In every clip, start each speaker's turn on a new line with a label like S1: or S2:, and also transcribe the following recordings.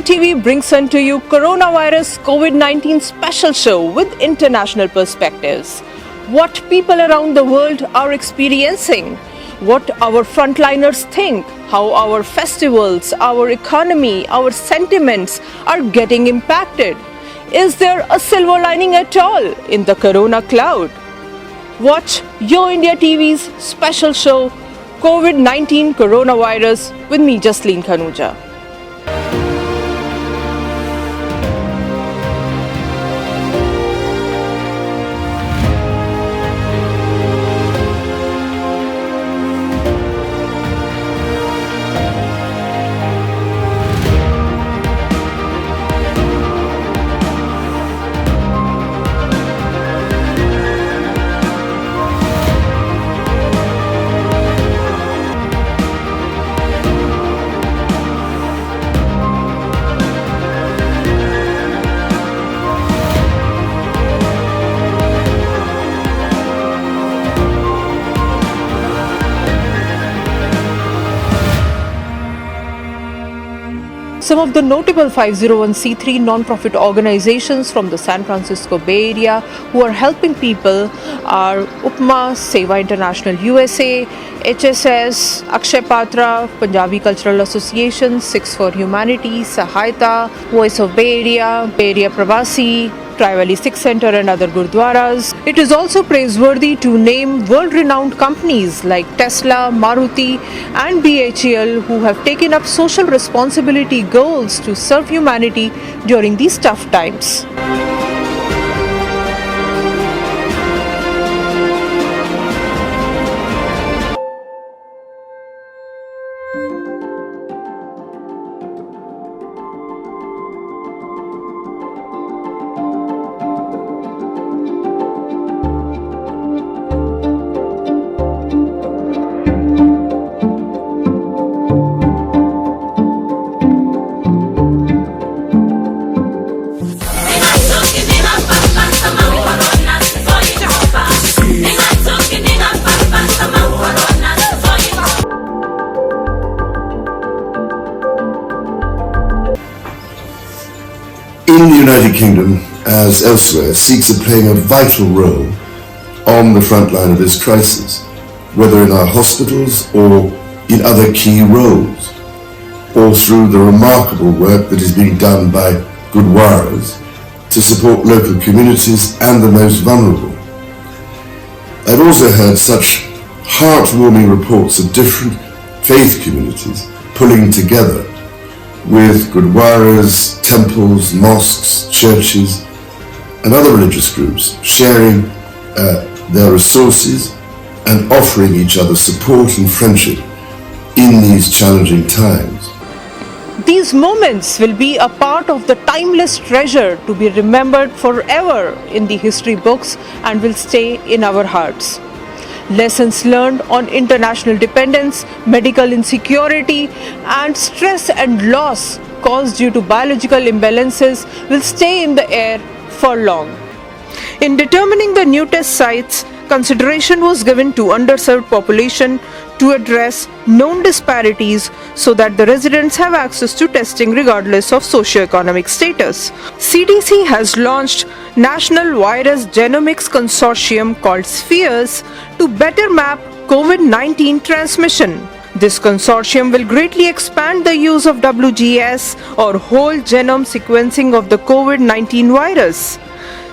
S1: India TV brings unto you Coronavirus COVID-19 special show with international perspectives. What people around the world are experiencing, what our frontliners think, how our festivals, our economy, our sentiments are getting impacted. Is there a silver lining at all in the corona cloud? Watch Yo India TV's special show COVID-19 Coronavirus with me, Jasleen Khanuja. Some of the notable 501c3 non-profit organizations from the San Francisco Bay Area who are helping people are Upma, Seva International USA, HSS, Akshay Patra, Punjabi Cultural Association, Six for Humanity, Sahayata, Voice of Bay Area Pravasi, Trivali Sikh Center and other gurdwaras. It is also praiseworthy to name world-renowned companies like Tesla, Maruti and BHEL who have taken up social responsibility goals to serve humanity during these tough times.
S2: In the United Kingdom, as elsewhere, Sikhs are playing a vital role on the front line of this crisis, whether in our hospitals or in other key roles, or through the remarkable work that is being done by Gurdwaras to support local communities and the most vulnerable. I've also heard such heartwarming reports of different faith communities pulling together with Gurdwaras, temples, mosques, churches and other religious groups sharing their resources and offering each other support and friendship in these challenging times.
S1: These moments will be a part of the timeless treasure to be remembered forever in the history books and will stay in our hearts. Lessons learned on international dependence, medical insecurity, and stress and loss caused due to biological imbalances will stay in the air for long. In determining the new test sites, consideration was given to underserved population to address known disparities so that the residents have access to testing regardless of socioeconomic status. CDC has launched National Virus Genomics Consortium called SPHERES to better map COVID-19 transmission. This consortium will greatly expand the use of WGS or whole genome sequencing of the COVID-19 virus.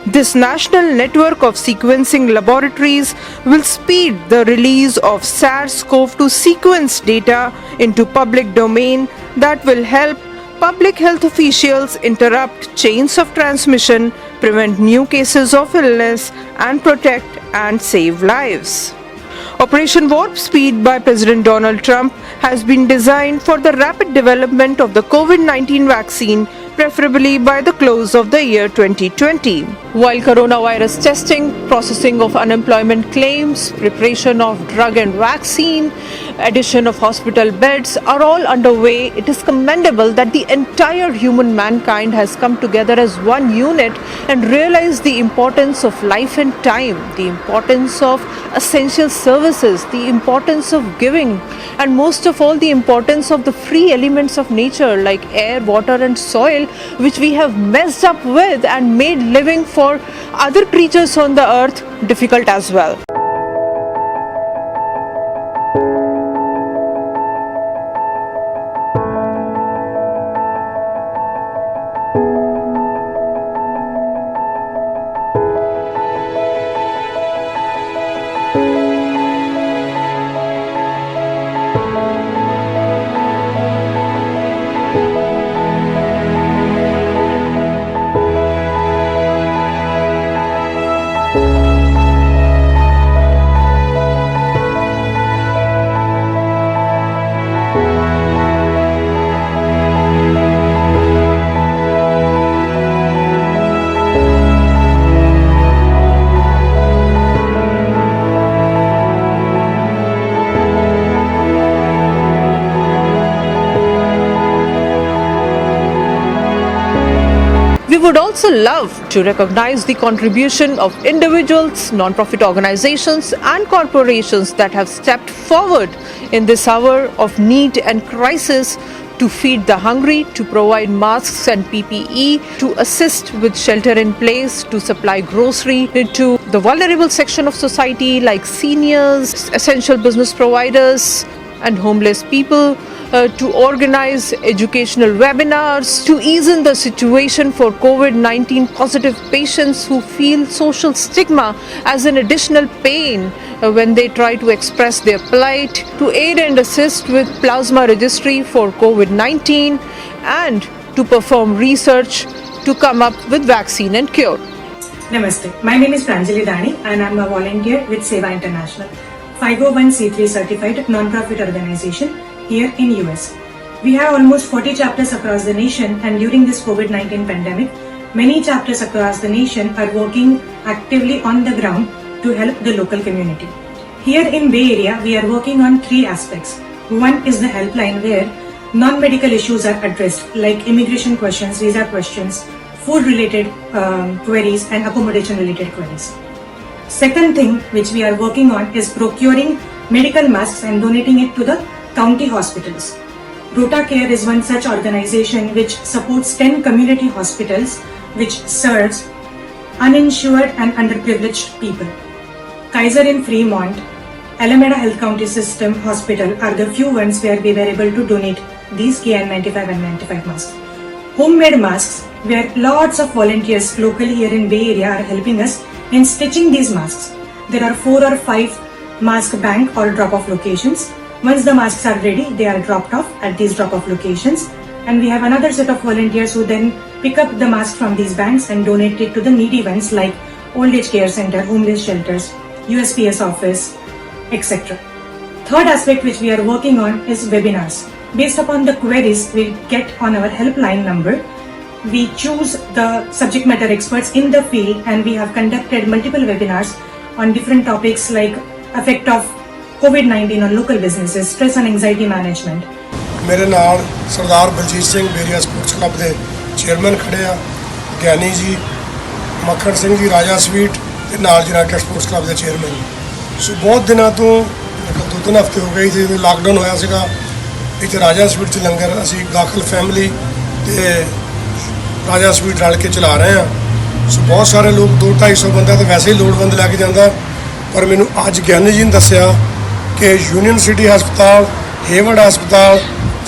S1: This national network of sequencing laboratories will speed the release of SARS-CoV-2 sequence data into public domain that will help public health officials interrupt chains of transmission, prevent new cases of illness, and protect and save lives. Operation Warp Speed by President Donald Trump has been designed for the rapid development of the COVID-19 vaccine, preferably by the close of the year 2020. While coronavirus testing, processing of unemployment claims, preparation of drug and vaccine, addition of hospital beds are all underway, it is commendable that the entire human mankind has come together as one unit and realized the importance of life and time, the importance of essential services, the importance of giving, and most of all, the importance of the free elements of nature like air, water, and soil, which we have messed up with and made living for other creatures on the earth difficult as well. We would also love to recognize the contribution of individuals, non-profit organizations and corporations that have stepped forward in this hour of need and crisis to feed the hungry, to provide masks and PPE, to assist with shelter in place, to supply grocery to the vulnerable section of society like seniors, essential business providers and homeless people, to organize educational webinars, to ease in the situation for COVID-19 positive patients who feel social stigma as an additional pain when they try to express their plight, to aid and assist with plasma registry for COVID-19, and to perform research to come up with vaccine and cure.
S3: Namaste. My name is Pranjali Dani and I'm a volunteer with Seva International, 501c3 certified non-profit organization here in US. We have almost 40 chapters across the nation, and during this COVID-19 pandemic, many chapters across the nation are working actively on the ground to help the local community. Here in Bay Area, we are working on 3 aspects. One is the helpline where non-medical issues are addressed like immigration questions, visa questions, food related queries and accommodation related queries. Second thing which we are working on is procuring medical masks and donating it to the county hospitals. Rota Care is one such organization which supports 10 community hospitals which serves uninsured and underprivileged people. Kaiser in Fremont, Alameda Health County System Hospital are the few ones where we were able to donate these KN95 and 95 masks. Homemade masks, where lots of volunteers locally here in Bay Area are helping us in stitching these masks. There are 4 or 5 mask bank or drop-off locations. Once the masks are ready, they are dropped off at these drop-off locations, and we have another set of volunteers who then pick up the mask from these banks and donate it to the needy ones like old age care center, homeless shelters, USPS office, etc. Third aspect which we are working on is webinars. Based upon the queries we get on our helpline number, we choose the subject matter experts in the field, and we have conducted multiple webinars on different topics like effect of COVID-19 on local businesses, stress and anxiety management.
S4: ਮੇਰੇ ਨਾਲ ਸਰਦਾਰ Baljit Singh ਬੇਰੀਆ sports club ਦੇ chairman ਖੜੇ ਆ, ਗਿਆਨੀ ਜੀ, ਮੱਖਣ ਸਿੰਘ ਜੀ ਰਾਜਾ sweet ਤੇ ਨਾਲ ਜਨਾਟਾ sports club ਦੇ chairman. ਸੋ ਬਹੁਤ ਦਿਨਾਂ ਤੋਂ 2-3 ਹਫ਼ਤੇ ਹੋ ਗਏ ਜਦੋਂ ਲਾਕਡਾਊਨ ਹੋਇਆ ਸੀਗਾ, ਇੱਥੇ ਰਾਜਾ ਸਵੀਟ 'ਚ ਲੰਗਰ ਅਸੀਂ ਗਾਖਲ ਫੈਮਿਲੀ ਤੇ ਰਾਜਾ ਸਵੀਟ ਰਲ ਕੇ ਚਲਾ ਰਹੇ ਹਾਂ। ਸੋ ਬਹੁਤ ਸਾਰੇ ਲੋਕ 200-250 ਬੰਦਾ ਤਾਂ ਵੈਸੇ ਹੀ ਲੋੜਵੰਦ ਲੈ ਕੇ ਜਾਂਦਾ, ਪਰ ਮੈਨੂੰ ਅੱਜ ਗਿਆਨੀ ਜੀ ਨੇ ਦੱਸਿਆ ਕਿ ਯੂਨੀਅਨ ਸਿਟੀ ਹਸਪਤਾਲ, ਹੇਵਰਡ ਹਸਪਤਾਲ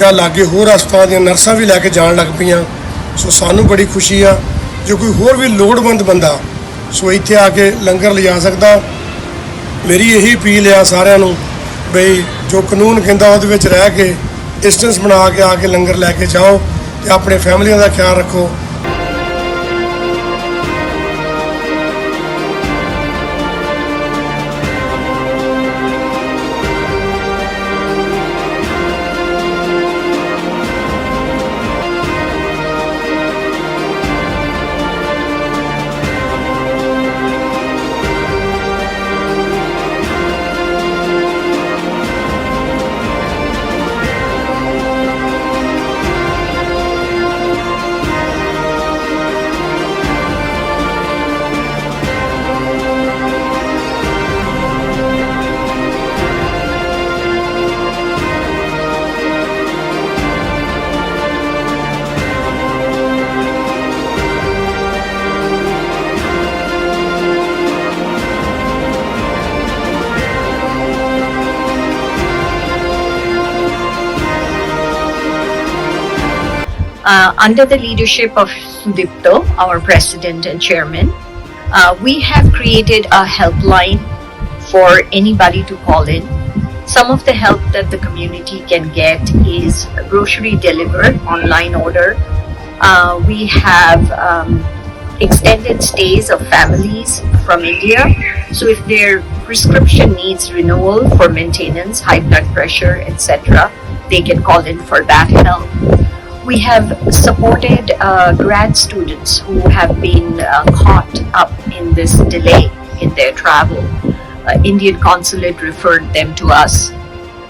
S4: ਜਾਂ ਲਾਗੇ ਹੋਰ ਹਸਪਤਾਲ ਦੀਆਂ ਨਰਸਾਂ ਵੀ ਲੈ ਕੇ ਜਾਣ ਲੱਗ ਪਈਆਂ। ਸੋ ਸਾਨੂੰ ਬੜੀ ਖੁਸ਼ੀ ਆ ਜੋ ਕੋਈ ਹੋਰ ਵੀ ਲੋੜਵੰਦ ਬੰਦਾ ਸੋ ਇੱਥੇ ਆ ਕੇ ਲੰਗਰ ਲਿਜਾ ਸਕਦਾ। ਮੇਰੀ ਇਹੀ ਅਪੀਲ ਆ ਸਾਰਿਆਂ ਨੂੰ ਬਈ ਜੋ ਕਾਨੂੰਨ ਕਹਿੰਦਾ ਉਹਦੇ ਵਿੱਚ ਰਹਿ ਕੇ ਡਿਸਟੈਂਸ ਬਣਾ ਕੇ ਆ ਕੇ ਲੰਗਰ ਲੈ ਕੇ ਜਾਓ ਤੇ ਆਪਣੇ ਫੈਮਲੀਆਂ ਦਾ ਖਿਆਲ ਰੱਖੋ।
S5: Under the leadership of Sudipto, our president and chairman, we have created a helpline for anybody to call in. Some of the help that the community can get is grocery delivered, online order. We have extended stays of families from India. So if their prescription needs renewal for maintenance, high blood pressure, etc., they can call in for that help. We have supported grad students who have been caught up in this delay in their travel. Indian consulate referred them to us,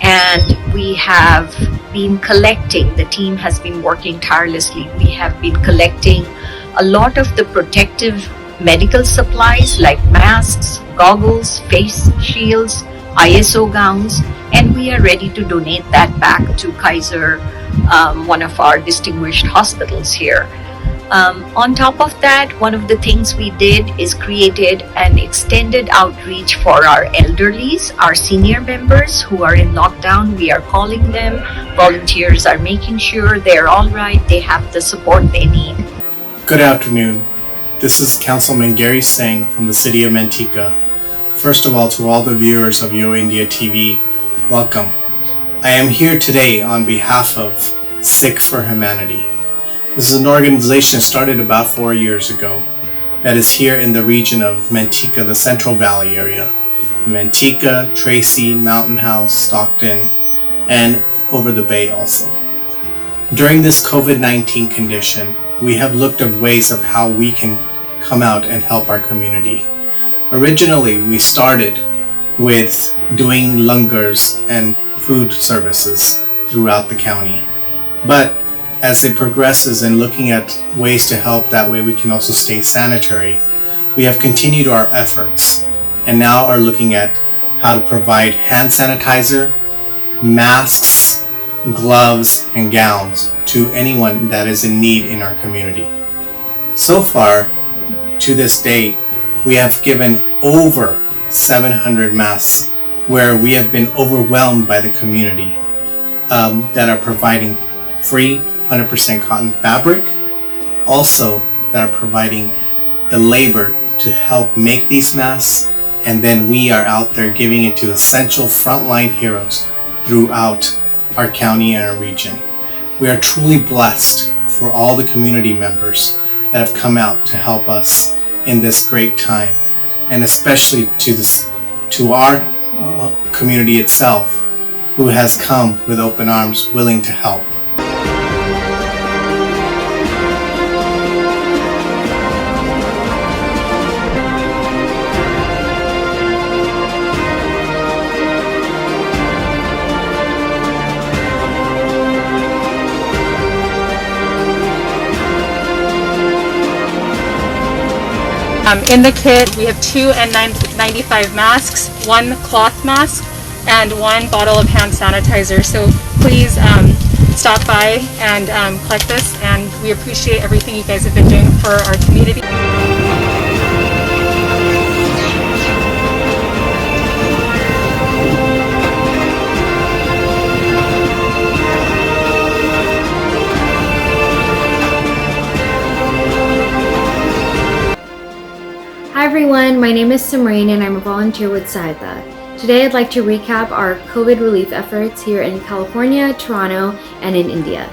S5: and we have been collecting, the team has been working tirelessly. We have been collecting a lot of the protective medical supplies like masks, goggles, face shields, ISO gowns, and we are ready to donate that back to Kaiser, one of our distinguished hospitals here. On top of that, one of the things we did is created an extended outreach for our elderlies, our senior members who are in lockdown. We are calling them. Volunteers are making sure they're all right, they have the support they need.
S6: Good afternoon. This is Councilman Gary Singh from the city of Manteca. First of all, to all the viewers of Yo India TV, welcome. I am here today on behalf of Sick for Humanity. This is an organization started about 4 years ago that is here in the region of Manteca, the Central Valley area. Manteca, Tracy, Mountain House, Stockton, and over the bay also. During this COVID-19 condition, we have looked at ways of how we can come out and help our community. Originally, we started with doing lungars and food services throughout the county. But as it progresses and looking at ways to help, that way we can also stay sanitary, we have continued our efforts and now are looking at how to provide hand sanitizer, masks, gloves, and gowns to anyone that is in need in our community. So far, to this date, we have given over 700 masks where we have been overwhelmed by the community that are providing free 100% cotton fabric, also that are providing the labor to help make these masks, and then we are out there giving it to essential frontline heroes throughout our county and our region. We are truly blessed for all the community members that have come out to help us in this great time, and especially to our community itself, who has come with open arms willing to help.
S7: In the kit, we have 2 N95 masks, 1 cloth mask, and 1 bottle of hand sanitizer. So please stop by and collect this, and we appreciate everything you guys have been doing for our community.
S8: Hi everyone, my name is Simreen and I'm a volunteer with Saida. Today I'd like to recap our COVID relief efforts here in California, Toronto, and in India.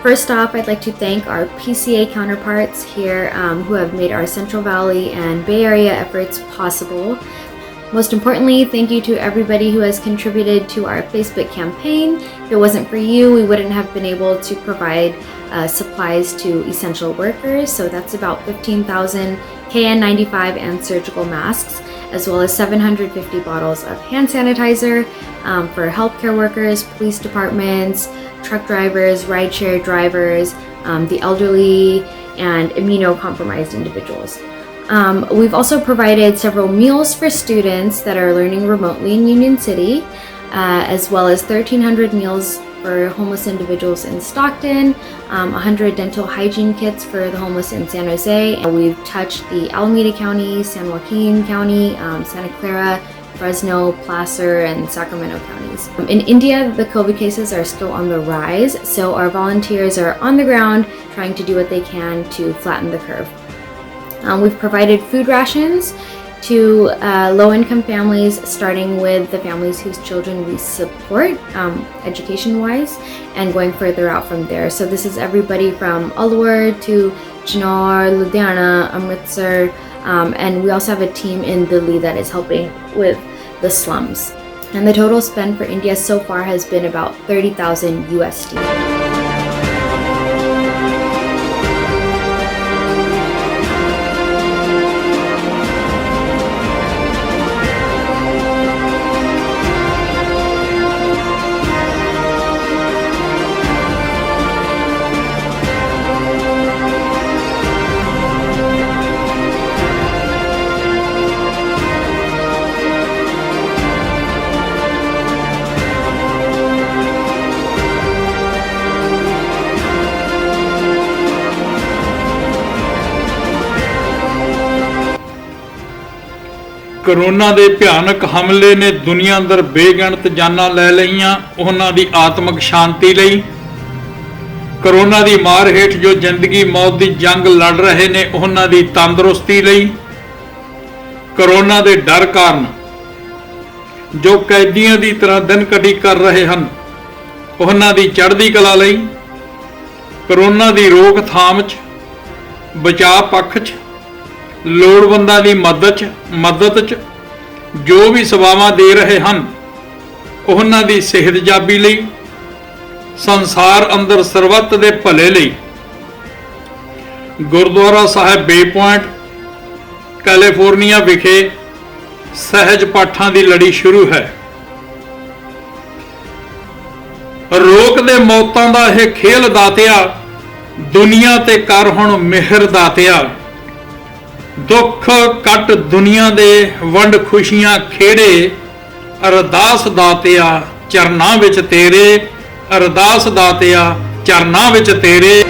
S8: First off, I'd like to thank our PCA counterparts here who have made our Central Valley and Bay Area efforts possible. Most importantly, thank you to everybody who has contributed to our Facebook campaign. If it wasn't for you, we wouldn't have been able to provide supplies to essential workers. So that's about 15,000 KN95 and surgical masks, as well as 750 bottles of hand sanitizer for healthcare workers, police departments, truck drivers, rideshare drivers, the elderly, and immunocompromised individuals. We've also provided several meals for students that are learning remotely in Union City, as well as 1,300 meals for homeless individuals in Stockton, 100 dental hygiene kits for the homeless in San Jose. We've touched the Alameda County, San Joaquin County, Santa Clara, Fresno, Placer, and Sacramento counties. In India, the COVID cases are still on the rise, so our volunteers are on the ground trying to do what they can to flatten the curve. We've provided food rations to low-income families, starting with the families whose children we support education-wise, and going further out from there. So this is everybody from Alwar to Chinnar, Ludhiana, Amritsar, and we also have a team in Delhi that is helping with the slums. And the total spend for India so far has been about 30,000 USD.
S9: Corona ਦੇ ਭਿਆਨਕ ਹਮਲੇ ਨੇ ਦੁਨੀਆ ਅੰਦਰ ਬੇਗਿਣਤ ਜਾਨਾਂ ਲੈ ਲਈਆਂ। ਉਹਨਾਂ ਦੀ ਆਤਮਿਕ ਸ਼ਾਂਤੀ ਲਈ, ਕਰੋਨਾ ਦੀ ਮਾਰ ਹੇਠ ਜੋ ਜ਼ਿੰਦਗੀ ਮੌਤ ਦੀ ਜੰਗ ਲੜ ਰਹੇ ਨੇ ਉਹਨਾਂ ਦੀ ਤੰਦਰੁਸਤੀ ਲਈ, ਕਰੋਨਾ ਦੇ ਡਰ ਕਾਰਨ ਜੋ ਕੈਦੀਆਂ ਦੀ ਤਰ੍ਹਾਂ ਦਿਨ ਕਟੀ ਕਰ ਰਹੇ ਹਨ ਉਹਨਾਂ ਦੀ ਚੜ੍ਹਦੀ ਕਲਾ ਲਈ, ਕਰੋਨਾ ਦੀ ਰੋਕਥਾਮ 'ਚ, ਬਚਾਅ ਪੱਖ 'ਚ, ਲੋੜਵੰਦਾਂ ਦੀ ਮਦਦ 'ਚ ਜੋ ਵੀ ਸੇਵਾਵਾਂ ਦੇ ਰਹੇ ਹਨ ਉਹਨਾਂ ਦੀ ਸਿਹਤਯਾਬੀ ਲਈ, ਸੰਸਾਰ ਅੰਦਰ ਸਰਬੱਤ ਦੇ ਭਲੇ ਲਈ ਗੁਰਦੁਆਰਾ ਸਾਹਿਬ ਬੇ ਪੁਆਇੰਟ ਕੈਲੀਫੋਰਨੀਆ ਵਿਖੇ ਸਹਿਜ ਪਾਠਾਂ ਦੀ ਲੜੀ ਸ਼ੁਰੂ ਹੈ। ਰੋਕ ਦੇ ਮੌਤਾਂ ਦਾ ਇਹ ਖੇਲ ਦਾਤਿਆ, ਦੁਨੀਆ ਤੇ ਕਰ ਹੁਣ ਮਿਹਰ ਦਾਤਿਆ। ਦੁੱਖ ਕੱਟ ਦੁਨੀਆ ਦੇ ਵੰਡ ਖੁਸ਼ੀਆਂ ਖੇੜੇ, ਅਰਦਾਸ ਦਾਤਿਆ ਚਰਨਾਂ ਵਿੱਚ ਤੇਰੇ, ਅਰਦਾਸ ਦਾਤਿਆ ਚਰਨਾਂ ਵਿੱਚ ਤੇਰੇ।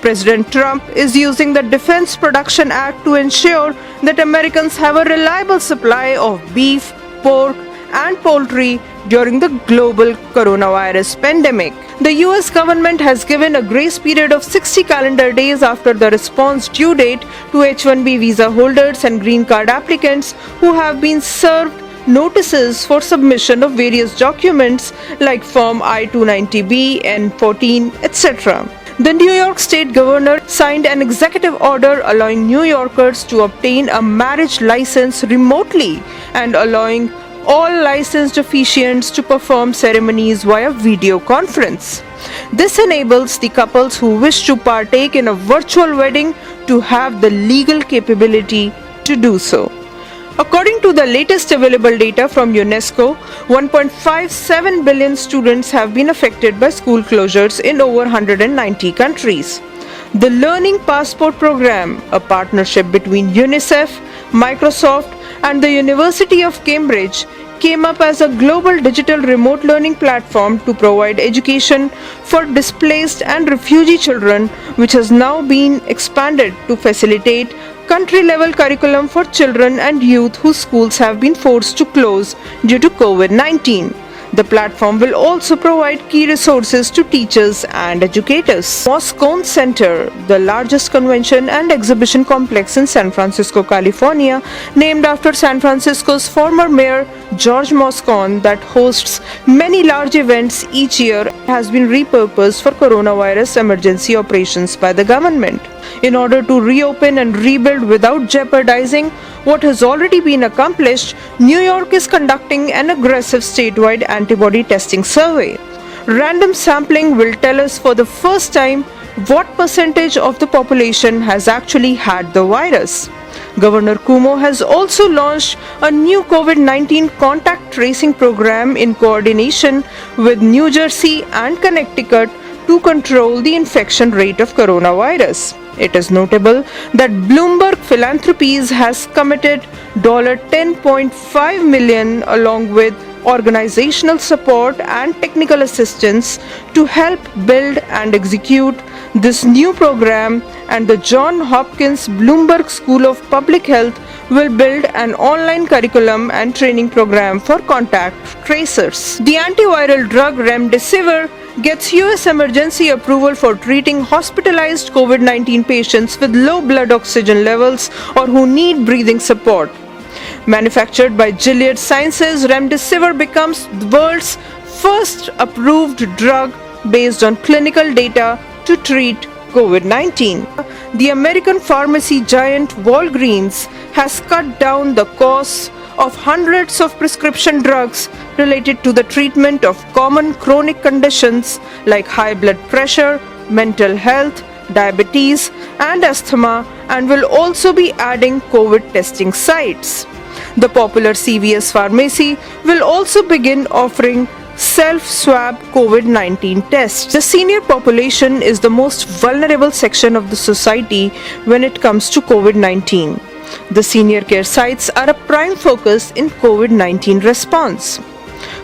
S1: President Trump is using the Defense Production Act to ensure that Americans have a reliable supply of beef, pork, and poultry during the global coronavirus pandemic. The US government has given a grace period of 60 calendar days after the response due date to H-1B visa holders and green card applicants who have been served notices for submission of various documents like Form I-290B, N-14, etc. The New York State Governor signed an executive order allowing New Yorkers to obtain a marriage license remotely and allowing all licensed officiants to perform ceremonies via video conference. This enables the couples who wish to partake in a virtual wedding to have the legal capability to do so. According to the latest available data from UNESCO, 1.57 billion students have been affected by school closures in over 190 countries. The Learning Passport Program, a partnership between UNICEF, Microsoft, and the University of Cambridge, came up as a global digital remote learning platform to provide education for displaced and refugee children, which has now been expanded to facilitate country-level curriculum for children and youth whose schools have been forced to close due to COVID-19. The platform will also provide key resources to teachers and educators. Moscone Center, the largest convention and exhibition complex in San Francisco, California, named after San Francisco's former mayor George Moscone, that hosts many large events each year, has been repurposed for coronavirus emergency operations by the government. In order to reopen and rebuild without jeopardizing what has already been accomplished, New York is conducting an aggressive statewide antibody testing survey. Random sampling will tell us for the first time what percentage of the population has actually had the virus. Governor Cuomo has also launched a new COVID-19 contact tracing program in coordination with New Jersey and Connecticut to control the infection rate of coronavirus. It is notable that Bloomberg Philanthropies has committed $10.5 million along with organizational support and technical assistance to help build and execute this new program, and the Johns Hopkins Bloomberg School of Public Health will build an online curriculum and training program for contact tracers. The antiviral drug remdesivir gets US emergency approval for treating hospitalized COVID-19 patients with low blood oxygen levels or who need breathing support. Manufactured by Gilead Sciences, remdesivir becomes the world's first approved drug based on clinical data to treat COVID-19. The American pharmacy giant Walgreens has cut down the costs of hundreds of prescription drugs related to the treatment of common chronic conditions like high blood pressure, mental health, diabetes, and asthma, and will also be adding COVID testing sites. The popular CVS pharmacy will also begin offering self-swab COVID-19 tests. The senior population is the most vulnerable section of the society when it comes to COVID-19. The senior care sites are a prime focus in COVID-19 response.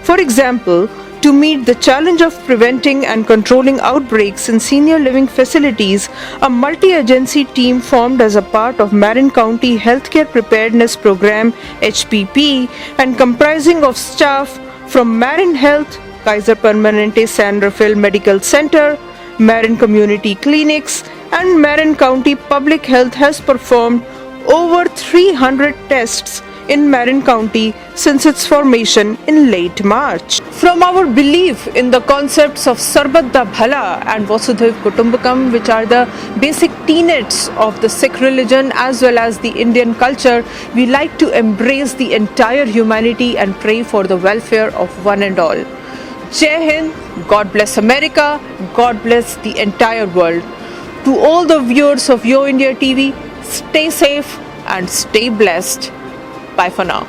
S1: For example, to meet the challenge of preventing and controlling outbreaks in senior living facilities, a multi-agency team formed as a part of Marin County Healthcare Preparedness Program (HPP) and comprising of staff from Marin Health, Kaiser Permanente San Rafael Medical Center, Marin Community Clinics, and Marin County Public Health has performed over 300 tests in Marin County since its formation in late March. From our belief in the concepts of Sarbat da Bhala and Vasudhaiv Kutumbakam, which are the basic tenets of the Sikh religion as well as the Indian culture, we like to embrace the entire humanity and pray for the welfare of one and all. Jai Hind, God bless America, God bless the entire world. To all the viewers of Yo India TV, stay safe and stay blessed. Bye for now.